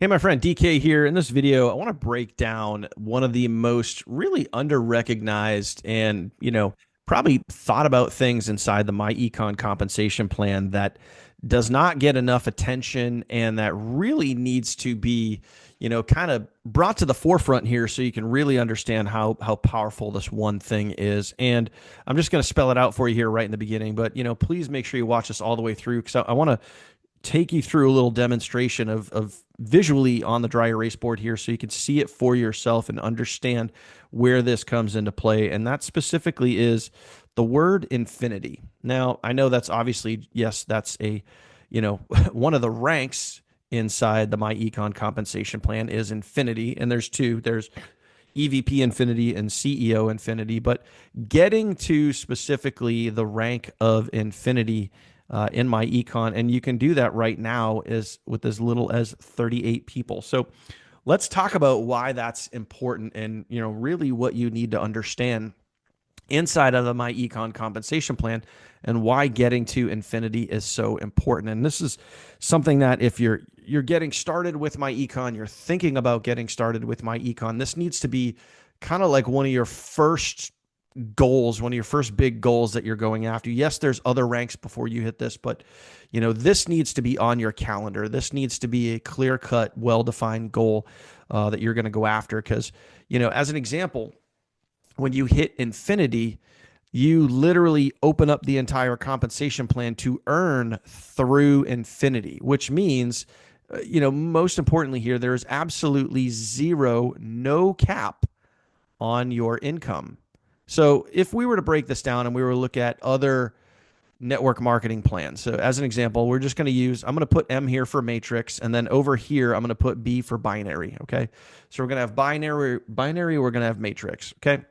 Hey, my friend DK here. In this video, I want to break down one of the most really under-recognized and, probably thought about things inside the myEcon compensation plan that does not get enough attention and that really needs to be, kind of brought to the forefront here so you can really understand how powerful this one thing is. And I'm just going to spell it out for you here right in the beginning, but, please make sure you watch this all the way through because I want to take you through a little demonstration of visually on the dry erase board here so you can see it for yourself and understand where this comes into play. And that specifically is the word infinity. Now, I know that's obviously, yes, that's one of the ranks inside the myEcon compensation plan is infinity. And there's two. There's EVP infinity and CEO infinity, but getting to specifically the rank of infinity in myEcon, and you can do that right now is with as little as 38 people. So let's talk about why that's important and really what you need to understand inside of the myEcon compensation plan and why getting to infinity is so important. And this is something that if you're getting started with myEcon, you're thinking about getting started with myEcon, this needs to be kind of like one of your first goals, one of your first big goals that you're going after. Yes, there's other ranks before you hit this, but this needs to be on your calendar. This needs to be a clear-cut, well-defined goal that you're going to go after. Because, as an example, when you hit infinity, you literally open up the entire compensation plan to earn through infinity, which means, most importantly here, there's absolutely zero, no cap on your income. So if we were to break this down and we were to look at other network marketing plans. So as an example, we're just going to I'm going to put M here for matrix. And then over here, I'm going to put B for binary. Okay. So we're going to have binary, we're going to have matrix. Okay.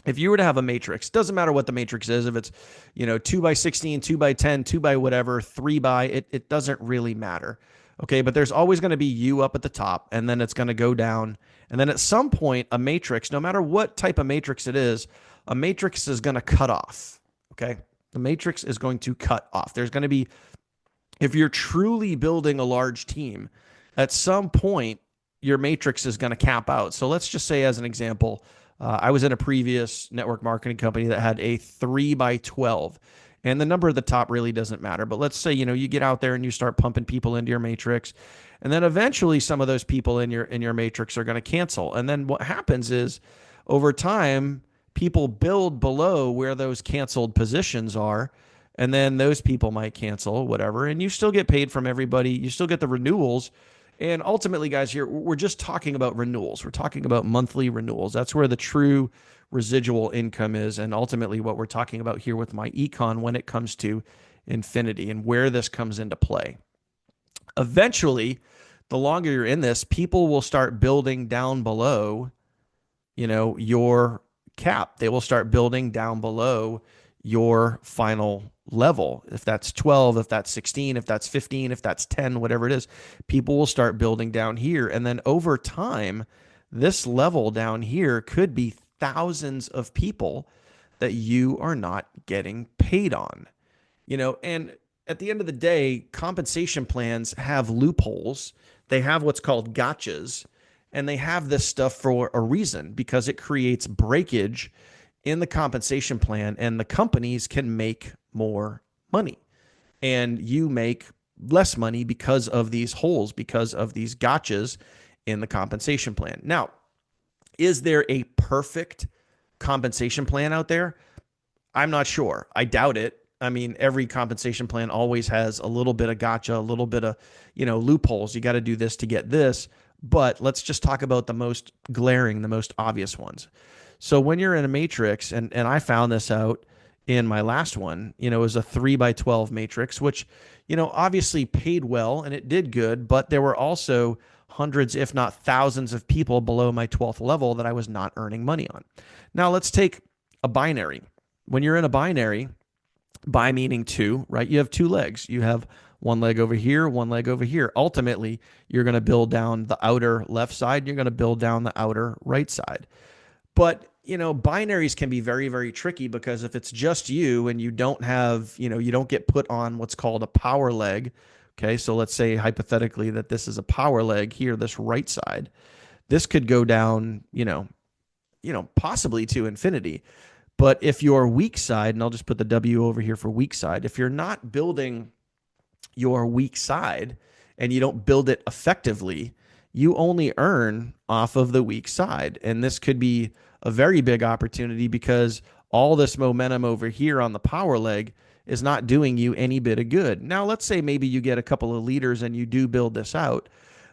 If you were to have a matrix, doesn't matter what the matrix is, if it's, 2 by 16, 2 by 10, 2 by whatever, 3 by, it doesn't really matter. Okay. But there's always going to be U up at the top, and then it's going to go down. And then at some point, a matrix, no matter what type of matrix it is, a matrix is going to cut off. Okay. The matrix is going to cut off. There's going to be, if you're truly building a large team, at some point, your matrix is going to cap out. So let's just say, as an example, I was in a previous network marketing company that had a 3 by 12. And the number at the top really doesn't matter. But let's say, you get out there and you start pumping people into your matrix. And then eventually some of those people in your matrix are going to cancel. And then what happens is over time, people build below where those canceled positions are. And then those people might cancel, whatever. And you still get paid from everybody. You still get the renewals. And ultimately, guys, here we're just talking about renewals. We're talking about monthly renewals. That's where the true residual income is. And ultimately, what we're talking about here with myEcon when it comes to infinity and where this comes into play. Eventually, the longer you're in this, people will start building down below, your cap. They will start building down below your final level. If that's 12, if that's 16, if that's 15, if that's 10, whatever it is, people will start building down here. And then over time, this level down here could be thousands of people that you are not getting paid on. And at the end of the day, compensation plans have loopholes. They have what's called gotchas, and they have this stuff for a reason because it creates breakage in the compensation plan, and the companies can make more money and you make less money because of these holes, because of these gotchas in the compensation plan. Now, is there a perfect compensation plan out there? I'm not sure. I doubt it. I mean, every compensation plan always has a little bit of gotcha, a little bit of, loopholes. You got to do this to get this. But let's just talk about the most glaring, the most obvious ones. So when you're in a matrix, and I found this out in my last one, it was a 3 by 12 matrix, which, obviously paid well and it did good, but there were also hundreds, if not thousands of people below my 12th level that I was not earning money on. Now let's take a binary. When you're in a binary, bi meaning two, right? You have two legs. You have one leg over here, one leg over here. Ultimately, you're going to build down the outer left side. You're going to build down the outer right side. But, binaries can be very, very tricky because if it's just you and you don't have, you don't get put on what's called a power leg Okay, so let's say hypothetically that this is a power leg here, this right side. This could go down, possibly to infinity. But if your weak side, and I'll just put the W over here for weak side, if you're not building your weak side and you don't build it effectively, you only earn off of the weak side. And this could be a very big opportunity because all this momentum over here on the power leg is not doing you any bit of good. Now, let's say maybe you get a couple of leaders and you do build this out.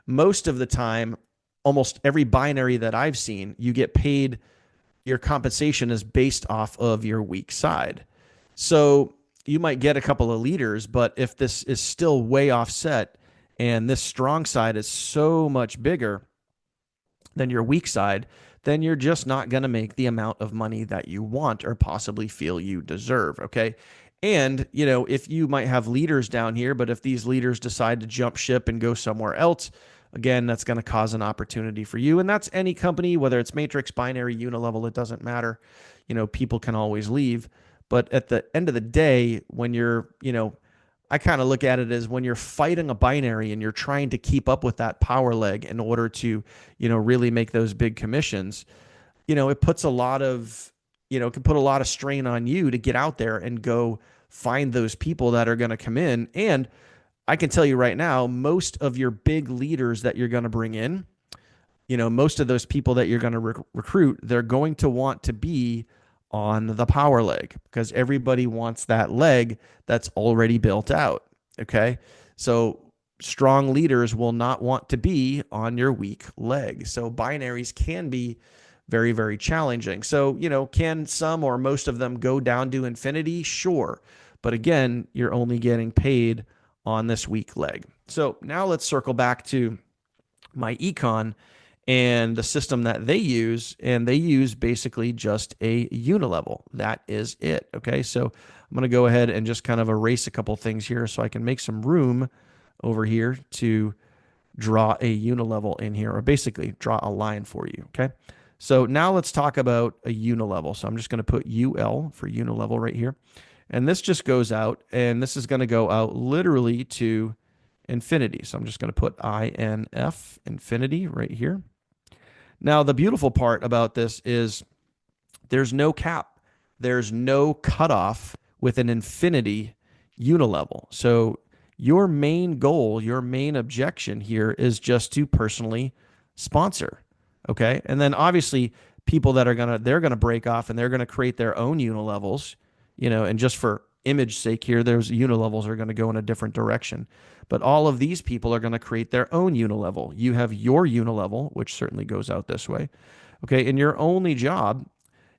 Most of the time, almost every binary that I've seen, you get paid, your compensation is based off of your weak side. So you might get a couple of leaders, but if this is still way offset and this strong side is so much bigger than your weak side, then you're just not going to make the amount of money that you want or possibly feel you deserve. Okay. And, if you might have leaders down here, but if these leaders decide to jump ship and go somewhere else, again, that's going to cause an opportunity for you. And that's any company, whether it's matrix, binary, unilevel, it doesn't matter. People can always leave. But at the end of the day, when you're, I kind of look at it as when you're fighting a binary and you're trying to keep up with that power leg in order to, really make those big commissions, it puts a lot of, it can put a lot of strain on you to get out there and go find those people that are going to come in. And I can tell you right now, most of your big leaders that you're going to bring in, most of those people that you're going to recruit, they're going to want to be on the power leg because everybody wants that leg that's already built out. Okay. So strong leaders will not want to be on your weak leg. So binaries can be very, very challenging. So, can some or most of them go down to infinity? Sure. But again, you're only getting paid on this weak leg. So now let's circle back to myEcon and the system that they use. And they use basically just a unilevel. That is it. Okay. So I'm going to go ahead and just kind of erase a couple things here so I can make some room over here to draw a unilevel in here, or basically draw a line for you. Okay. So now let's talk about a unilevel. So I'm just going to put UL for unilevel right here. And this just goes out, and this is going to go out literally to infinity. So I'm just going to put INF, infinity, right here. Now, the beautiful part about this is there's no cap. There's no cutoff with an infinity unilevel. So your main goal, your main objection here is just to personally sponsor. Okay. And then obviously people that are they're going to break off and they're going to create their own unilevels, and just for image sake here, there's unilevels are going to go in a different direction. But all of these people are going to create their own unilevel. You have your unilevel, which certainly goes out this way. Okay. And your only job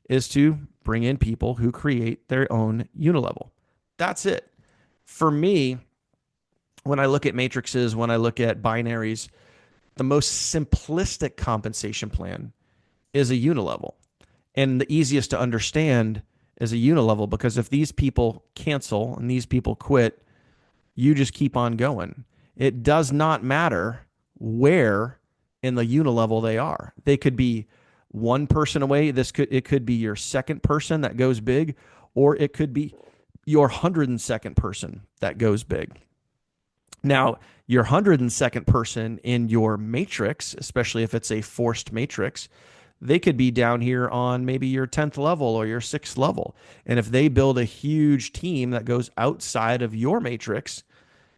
is to bring in people who create their own unilevel. That's it. For me, when I look at matrices, when I look at binaries, the most simplistic compensation plan is a unilevel. And the easiest to understand is a unilevel because if these people cancel and these people quit, you just keep on going. It does not matter where in the unilevel they are. They could be one person away. It could be your second person that goes big, or it could be your 102nd person that goes big. Now, your 102nd person in your matrix, especially if it's a forced matrix, they could be down here on maybe your 10th level or your 6th level. And if they build a huge team that goes outside of your matrix,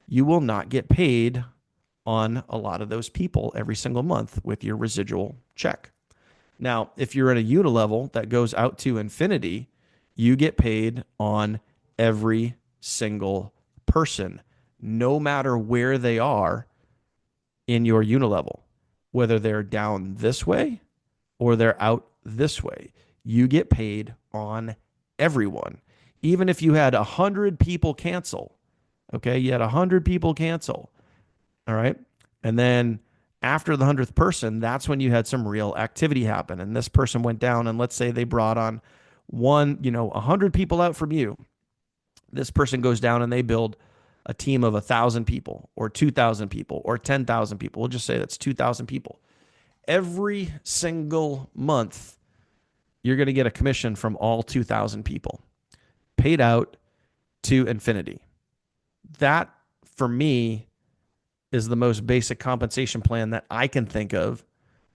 you will not get paid on a lot of those people every single month with your residual check. Now, if you're in a unilevel that goes out to infinity, you get paid on every single person, no matter where they are in your unilevel, whether they're down this way or they're out this way. You get paid on everyone. Even if you had 100 people cancel, okay, you had 100 people cancel, all right? And then after the 100th person, that's when you had some real activity happen. And this person went down, and let's say they brought on 100 people out from you. This person goes down and they build a team of 1,000 people or 2,000 people or 10,000 people. We'll just say that's 2,000 people. Every single month, you're going to get a commission from all 2,000 people paid out to infinity. That, for me, is the most basic compensation plan that I can think of.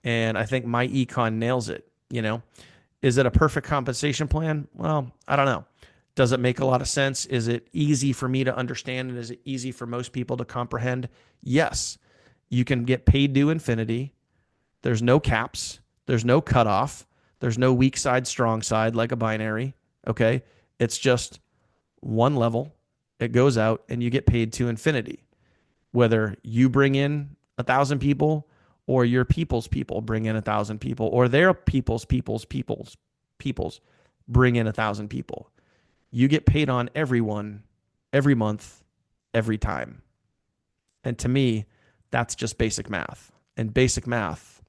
And I think myEcon nails it. Is it a perfect compensation plan? Well, I don't know. Does it make a lot of sense? Is it easy for me to understand? And is it easy for most people to comprehend? Yes. You can get paid to infinity. There's no caps. There's no cutoff. There's no weak side, strong side like a binary. Okay. It's just one level. It goes out and you get paid to infinity. Whether you bring in 1,000 people or your people's people bring in 1,000 people or their people's bring in 1,000 people. You get paid on everyone, every month, every time. And to me, that's just basic math. And basic math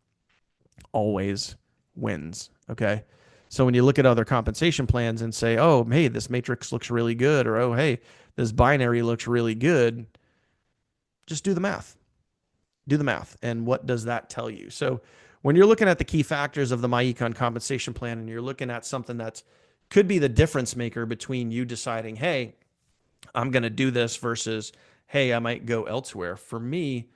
always wins. Okay. So when you look at other compensation plans and say, oh, hey, this matrix looks really good, or oh, hey, this binary looks really good, just do the math. Do the math. And what does that tell you? So when you're looking at the key factors of the myEcon compensation plan and you're looking at something that could be the difference maker between you deciding, hey, I'm going to do this versus, hey, I might go elsewhere. For me,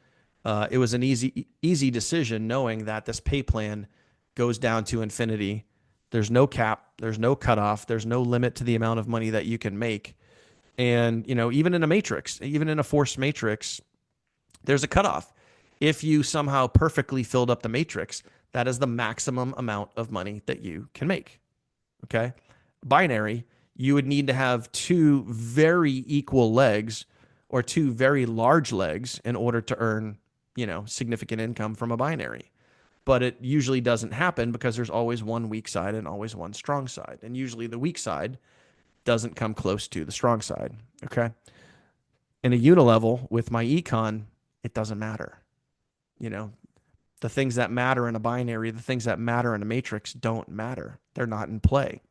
it was an easy decision knowing that this pay plan goes down to infinity. There's no cap. There's no cutoff. There's no limit to the amount of money that you can make. And, even in a matrix, even in a forced matrix, there's a cutoff. If you somehow perfectly filled up the matrix, that is the maximum amount of money that you can make. Okay. Binary, you would need to have two very equal legs or two very large legs in order to earn, significant income from a binary. But it usually doesn't happen because there's always one weak side and always one strong side. And usually the weak side doesn't come close to the strong side. Okay. In a unilevel with myEcon, it doesn't matter. The things that matter in a binary, the things that matter in a matrix don't matter. They're not in play.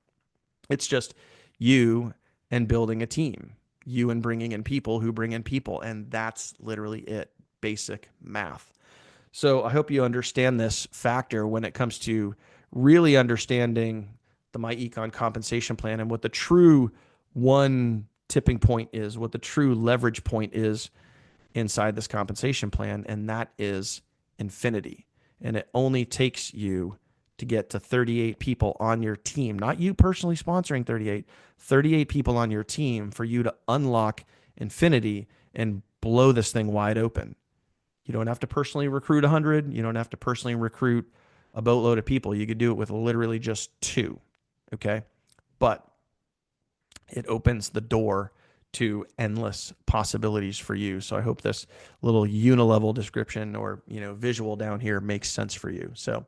It's just you and building a team, you and bringing in people who bring in people. And that's literally it. Basic math. So I hope you understand this factor when it comes to really understanding the myEcon compensation plan and what the true one tipping point is, what the true leverage point is inside this compensation plan, and that is infinity. And it only takes you to get to 38 people on your team, not you personally sponsoring 38 people on your team for you to unlock infinity and blow this thing wide open. You don't have to personally recruit 100. You don't have to personally recruit a boatload of people. You could do it with literally just 2. Okay. But it opens the door to endless possibilities for you. So I hope this little unilevel description or, visual down here makes sense for you. So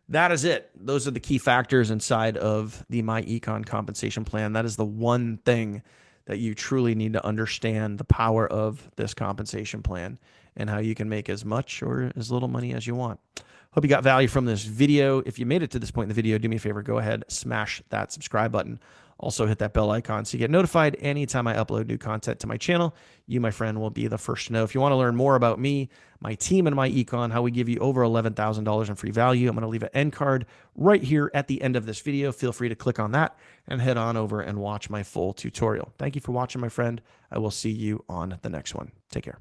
that is it. Those are the key factors inside of the myEcon compensation plan. That is the one thing that you truly need to understand the power of this compensation plan and how you can make as much or as little money as you want. Hope you got value from this video. If you made it to this point in the video, do me a favor, go ahead, smash that subscribe button. Also hit that bell icon so you get notified anytime I upload new content to my channel. You, my friend, will be the first to know. If you want to learn more about me, my team, and myEcon, how we give you over $11,000 in free value, I'm going to leave an end card right here at the end of this video. Feel free to click on that and head on over and watch my full tutorial. Thank you for watching, my friend. I will see you on the next one. Take care.